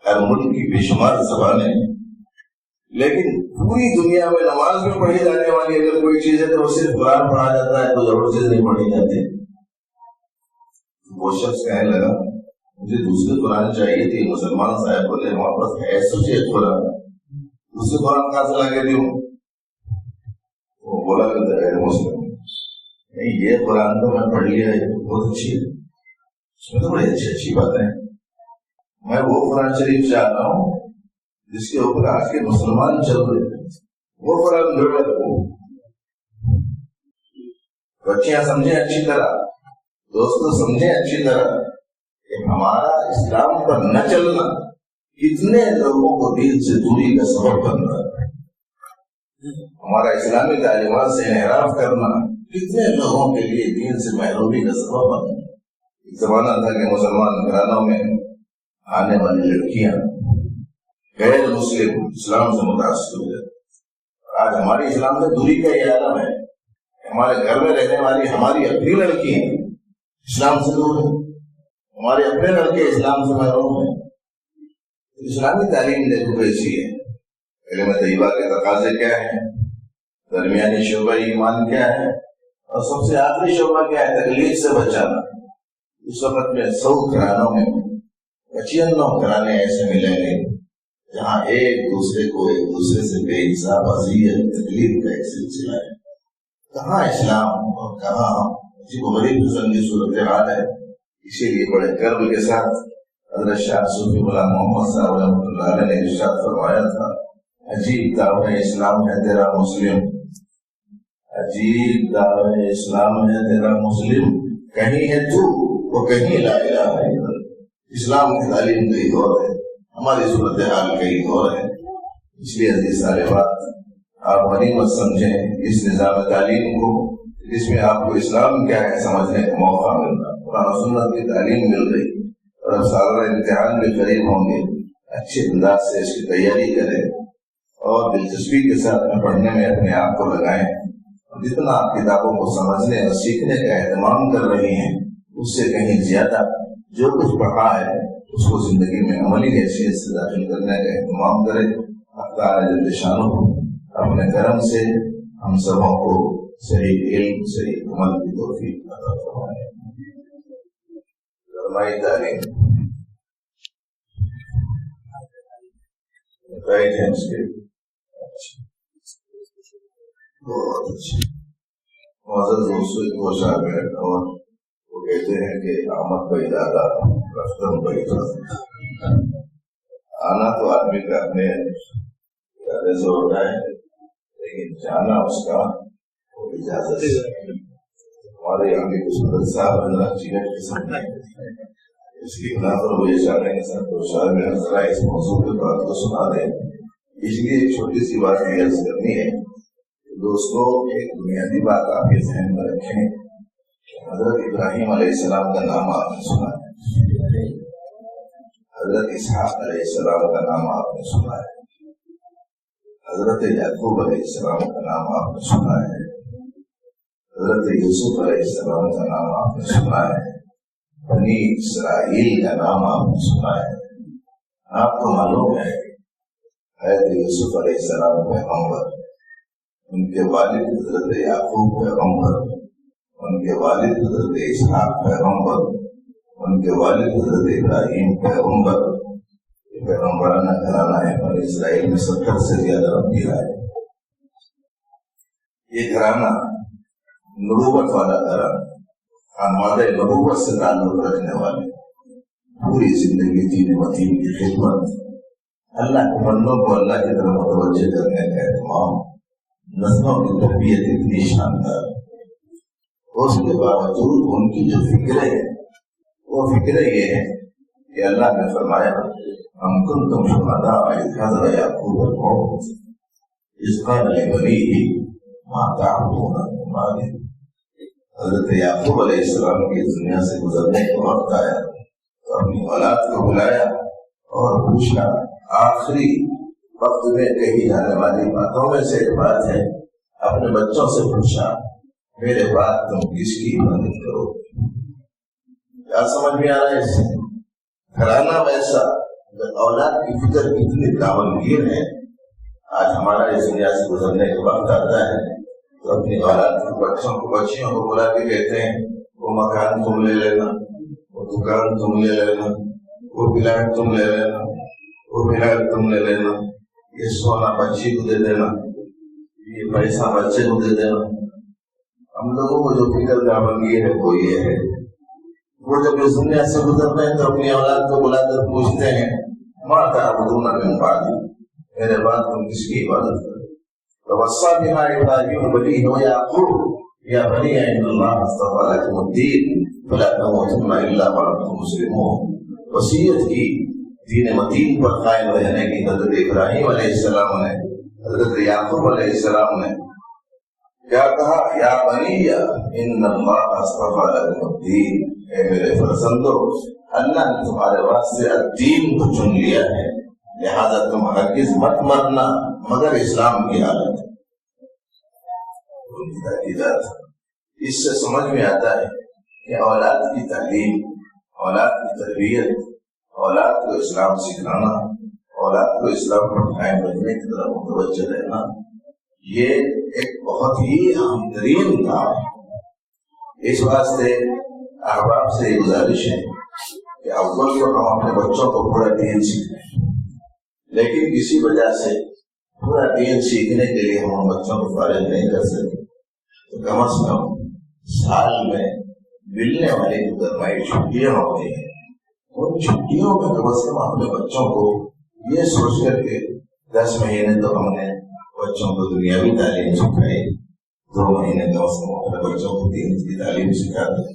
ہر ملک کی بے شمار زبانیں، لیکن پوری دنیا میں نماز میں پڑھی جانے والی اگر کوئی چیز ہے تو وہ صرف قرآن پڑھا جاتا ہے، کوئی اور چیز نہیں پڑھی جاتی۔ وہ شخص کہنے لگا مجھے دوسری قرآن چاہیے تھی، مسلمان صاحب بولے ہمارے پاس ہے سوچے قرآن، دوسری قرآن کہاں سے لا کے دوں؟ وہ بولا کرتا ہے مسلم نہیں، یہ قرآن تو میں پڑھ لیا ہے، بہت اچھی ہے، اس میں تو بڑی اچھی باتیں ہیں، میں وہ قرآن شریف چاہتا ہوں جس کے اوپر آج کے مسلمان چل رہے ہیں، وہ قرآن جوڑے رکھو۔ بچیاں سمجھیں اچھی طرح، دوستوں سمجھیں اچھی طرح کہ ہمارا اسلام پر نہ چلنا کتنے لوگوں کو دین سے دوری کا سبب بن رہا ہے، ہمارا اسلامی تعلیمات سے انحراف کرنا کتنے لوگوں کے لیے دین سے محرومی کا سبب بن رہا ہے۔ ایک زمانہ تھا کہ مسلمان گھرانوں میں آنے والی لڑکیاں غیر مسلم اسلام سے متاثر ہو جاتے، آج ہماری اسلام سے دوری کا یہ عالم ہے ہمارے گھر میں رہنے والی ہماری اپنی لڑکی اسلام سے دور ہے، ہمارے اپنے لڑکے اسلام سے محروم ہیں۔ اسلامی تعلیم دیکھو ایسی ہے، کلمہ طیبہ کے تقاضے کیا ہیں، درمیانی شعبہ ایمان کیا ہے، اور سب سے آخری شعبہ کیا ہے، تکلیف سے بچانا۔ اس وقت میں 100 گھرانوں میں 95 گھرانے ایسے ملیں گے جہاں ایک دوسرے سے بے حساب اذیت تکلیف کا ایک سلسلہ ہے۔ کہاں اسلام اور کہاں کسی کو غریب قسم کی صورتحال ہے۔ اسی لیے بڑے گرو کے ساتھ حضرت شاہ صوفی غلام محمد صاحب رحمۃ اللہ علیہ نے ارشاد فرمایا تھا، عجیب دعوت اسلام ہے تیرا مسلم، عجیب دعوت اسلام ہے تیرا مسلم، کہیں ہے تو وہ کہیں لا الہ الا اللہ۔ اسلام کی تعلیم کئی اور ہے، ہماری صورتحال کئی اور ہے۔ اس لیے عزیز سارے بات آپ غنیمت سمجھیں اس نظام تعلیم کو، جس میں آپ کو اسلام کیا ہے سمجھنے کا موقع مل رہا، قرآن و سنت کی تعلیم مل رہی، اور اب سالہ امتحان بھی قریب ہوں گے، اچھے انداز سے اس کی تیاری کریں اور دلچسپی کے ساتھ پڑھنے میں اپنے آپ کو لگائیں۔ جتنا آپ کتابوں کو سمجھنے اور سیکھنے کا اہتمام کر رہی ہیں، اس سے کہیں زیادہ جو کچھ پڑھا ہے اس کو زندگی میں عملی حیثیت سے داخل کرنے کا اہتمام کرے۔ اللہ جل شانہ اپنے کرم سے ہم سبوں کو صحیح علم صحیح عمل کی توفیق عطا فرمائے۔ علمائی تعلیم رائٹ ہے اس کے بہت اچھے معزز دوستوں کو شاگرد، اور وہ کہتے ہیں کہ آمد بھائی دادا رفتم بھائی آنا تو آدمی کا اپنے ارادے سے ہوتا ہے، لیکن جانا اس کا اجازت ہے۔ ہمارے یہاں کے کچھ حضرت صاحب حضرات چیلٹ کے سامنے اس کی بنا پر وہ یہ چاہ رہے ہیں سر تو شاید میں ذرا اس موضوع کے بات کو سنا دیں۔ اس لیے ایک چھوٹی سی بات یہ عرض کرنی ہے، دوستوں ایک بنیادی بات آپ کے ذہن میں رکھیں، حضرت ابراہیم علیہ السلام کا نام آپ نے سنا ہے، حضرت اسحاق علیہ السلام کا نام آپ نے سنا ہے، حضرت یعقوب علیہ السلام کا نام آپ نے سنا ہے، حضرت یوسف علیہ السلام کا نام آپ نے سنا ہے، بنی اسرائیل کا نام آپ نے سنا ہے۔ آپ کو معلوم ہے حضرت یوسف علیہ السلام پیغمبر، ان کے والد حضرت یعقوب پیغمبر، ان کے والد حضرت اسحاق پیغمبر، ان کے والد حضرت ابراہیم پیغمبر۔ یہ پیغمبرانہ گھرانہ ہے، بنی اسرائیل میں 70 سے زیادہ انبیاء ہے۔ یہ گھرانہ نبوت والا گھرانہ، خانوادہ نبوت سے تعلق رکھنے والے، پوری زندگی دین متین کی خدمت، اللہ کے بندوں کو اللہ کی طرف متوجہ کرنے کا اہتمام، نسلوں کی تربیت اتنی شاندار، اس کے باوجود ان کی جو فکریں ہیں وہ فکریں یہ ہے کہ اللہ نے فرمایا ہم کنتم شہداء اذ حضر یعقوب الموت اذ قال لبنیہ ما تعبدون من بعدہ۔ حضرت یعقوب علیہ السلام کی دنیا سے گزرنے کا وقت آیا تو اپنی اولاد کو بلایا اور پوچھا، آخری وقت میں کہی جانے والی باتوں میں سے ایک بات ہے، اپنے بچوں سے پوچھا میرے بعد تم کس کی عبادت کرو؟ کیا سمجھ میں آ رہا ہے اس سے؟ گھرانہ ویسا، اولاد کی فکر کتنی دامنگیر ہے۔ آج ہمارا اس دنیا سے گزرنے کا وقت آتا ہے تو اپنی اولاد کے بچیوں کو بلا کے کہتے ہیں وہ مکان تم لے لینا، وہ دکان تم لے لینا، وہ پلاٹ تم لے لینا، وہ پلاٹ تم لے لینا، یہ سونا بچی کو دے دینا، یہ پیسہ بچے کو دے دینا۔ ہم لوگوں کو جو فکر دامنگیر ہے وہ یہ ہے، وہ جب اس دنیا سے گزرتے ہیں تو اپنی اولاد کو بلا کر پوچھتے ہیں ما تعبدون من بعدی، میرے بعد تم کس کی عبادت کرو؟ ووصى بها ابراہیم بنیہ ویعقوب یا بنی ان اللہ اصطفى لکم الدین فلا تموتن الا وانتم مسلمون۔ وصیت کی دین متین پر قائم رہنے کی حضرت ابراہیم علیہ السلام نے، حضرت یعقوب علیہ السلام نے کیا کہا؟ یا بنی ان اللہ اصطفى لکم الدین، اے میرے فرزندو اللہ نے تمہارے واسطے الدین کو چن لیا ہے، لہذا تم ہرگز مت مرنا مگر اسلام کی حالت۔ کی تاکیدات. اس سے سمجھ میں آتا ہے کہ اولاد کی تعلیم، اولاد کی تربیت، اولاد کو اسلام سکھانا، اولاد کو اسلام پر قائم رکھنے کی طرف متوجہ رہنا، یہ ایک بہت ہی اہم ترین کام ہے. اس واسطے احباب سے یہ گزارش ہے کہ اول تو ہم اپنے بچوں کو پورا دین سیکھیں، لیکن کسی وجہ سے پورا دین سیکھنے کے لیے ہم بچوں کو فارغ نہیں کر سکتے، تو کم از کم سال میں ملنے والی گرمائی چھٹیاں ہوتی ہیں، ان چھٹیوں میں کم از کم اپنے بچوں کو یہ سوچ کر کے 10 مہینے تو ہم نے بچوں کو دنیاوی تعلیم سکھائی، 2 مہینے کم از کم اپنے بچوں کو دین کی تعلیم سکھا دیں.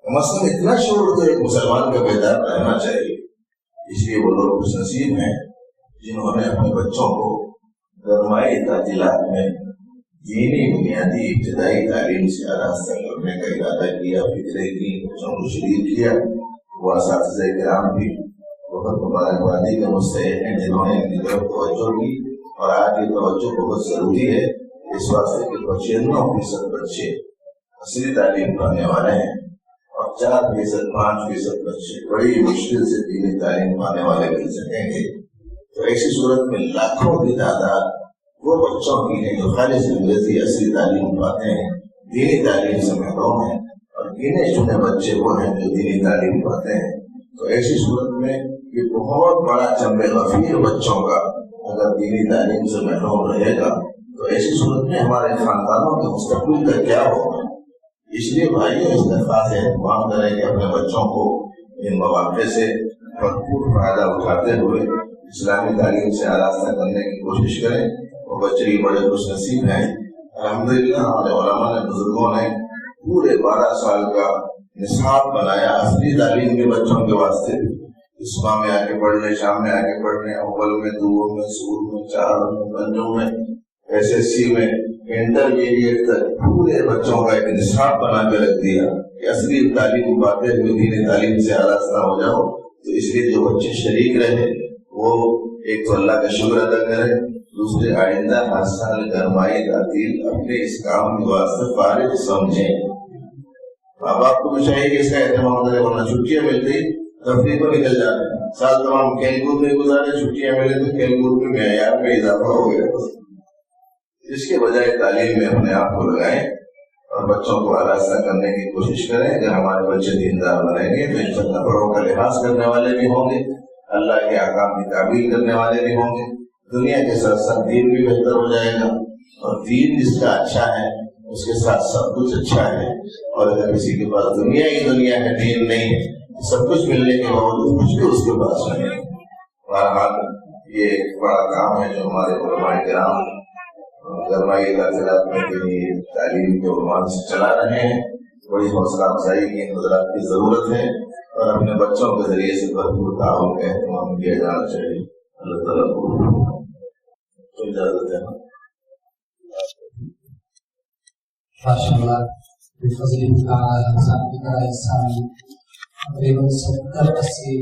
کم از کم اتنا شعور تو ایک مسلمان کا بیدار رہنا چاہیے. اس لیے وہ لوگ خوش نصیب ہیں جنہوں نے اپنے بچوں کو گرمائی تعطیلات میں دینی بنیادی ابتدائی تعلیم سے آراستہ کرنے کا ارادہ کیا، فکرے کی، بچوں کو شریک کیا. وہ اساتذہ کرام بھی بہت مبارکبادی کے مستحق ہیں جنہوں نے اپنی طرف توجہ کی، اور آج یہ توجہ بہت ضروری ہے اس واسطے کہ 95% بچے عصری تعلیم پانے والے ہیں اور 4%، 5% بچے بڑی مشکل سے دینی تعلیم پانے والے مل سکیں گے. تو ایسی صورت میں لاکھوں کی تعداد وہ بچوں کی ہے جو خالص انگریزی عصری تعلیم پاتے ہیں، دینی تعلیم سے محروم ہیں، اور گنے چنے بچے وہ ہیں جو دینی تعلیم پاتے ہیں. تو ایسی صورت میں یہ بہت بڑا چمبے غفیر بچوں کا اگر دینی تعلیم سے محروم رہے گا تو ایسی صورت میں ہمارے خاندانوں کے مستقبل کا کیا ہوگا. اس لیے بھائیوں اس درخواست سے اہتمام کریں کہ اپنے بچوں کو ان مواقع سے بھرپور فائدہ اٹھاتے ہوئے اسلامی تعلیم سے آراستہ کرنے کی کوشش کریں. وہ بچے بھی بڑے خوش نصیب ہیں. الحمدللہ ہمارے علماء نے، بزرگوں نے پورے 12 سال کا نصاب بنایا عصری تعلیم کے بچوں کے واسطے. صبح میں آ کے پڑھ لیں، شام میں آ کے پڑھ لیں، اول میں، دوم میں، سور میں، چہارم میں، پنجم میں، SSC میں، انٹرمیڈیٹ تک پورے بچوں کا ایک نصاب بنا کے رکھ دیا کہ عصری تعلیم پاتے ہوئے دینی تعلیم سے آراستہ ہو جاؤ. تو اس لیے جو بچے شریک رہے وہ ایک تو اللہ کا شکر ادا کرے، دوسرے آئندہ ہر سال گرمائی تعطیل اپنے اس کام کے واسطے فارغ سمجھیں. اب آپ کو چاہیے کہ اس کا اہتمام کرے، ورنہ چھٹیاں ملتی تفریح کو نکل جاتے ہیں. سال تمام کھیل کود میں گزارے، چھٹیاں ملے تو کھیل کود کے معیار میں اضافہ ہو گیا. اس کے بجائے تعلیم میں اپنے آپ کو لگائیں اور بچوں کو آراستہ کرنے کی کوشش کریں. اگر ہمارے بچے دیندار بنیں گے تو انشاءاللہ بڑوں کا لحاظ کرنے والے بھی ہوں گے، اللہ کے احکام کی تعمیل کرنے والے بھی ہوں گے. دنیا کے ساتھ ساتھ دین بھی بہتر ہو جائے گا، اور دین جس کا اچھا ہے اس کے ساتھ سب کچھ اچھا ہے. اور اگر کسی کے پاس دنیا ہی دنیا ہے، دین نہیں ہے، سب کچھ ملنے کے باوجود کچھ بھی اس کے پاس نہیں ہے. بہرحال یہ ایک بڑا کام ہے جو ہمارے علماء کرام گرمائی تعطیلات میں تعلیم کے عنوان سے چلا رہے ہیں. بڑی حوصلہ افزائی کی حضرات کی ضرورت ہے، اور اپنے بچوں کے ذریعے سے بھرپور تعاون کا اہتمام کیا جانا چاہیے. اللہ تعالیٰ کو اجازت ہے. ماشاءاللہ بفضل تعالی تقریباً 70-80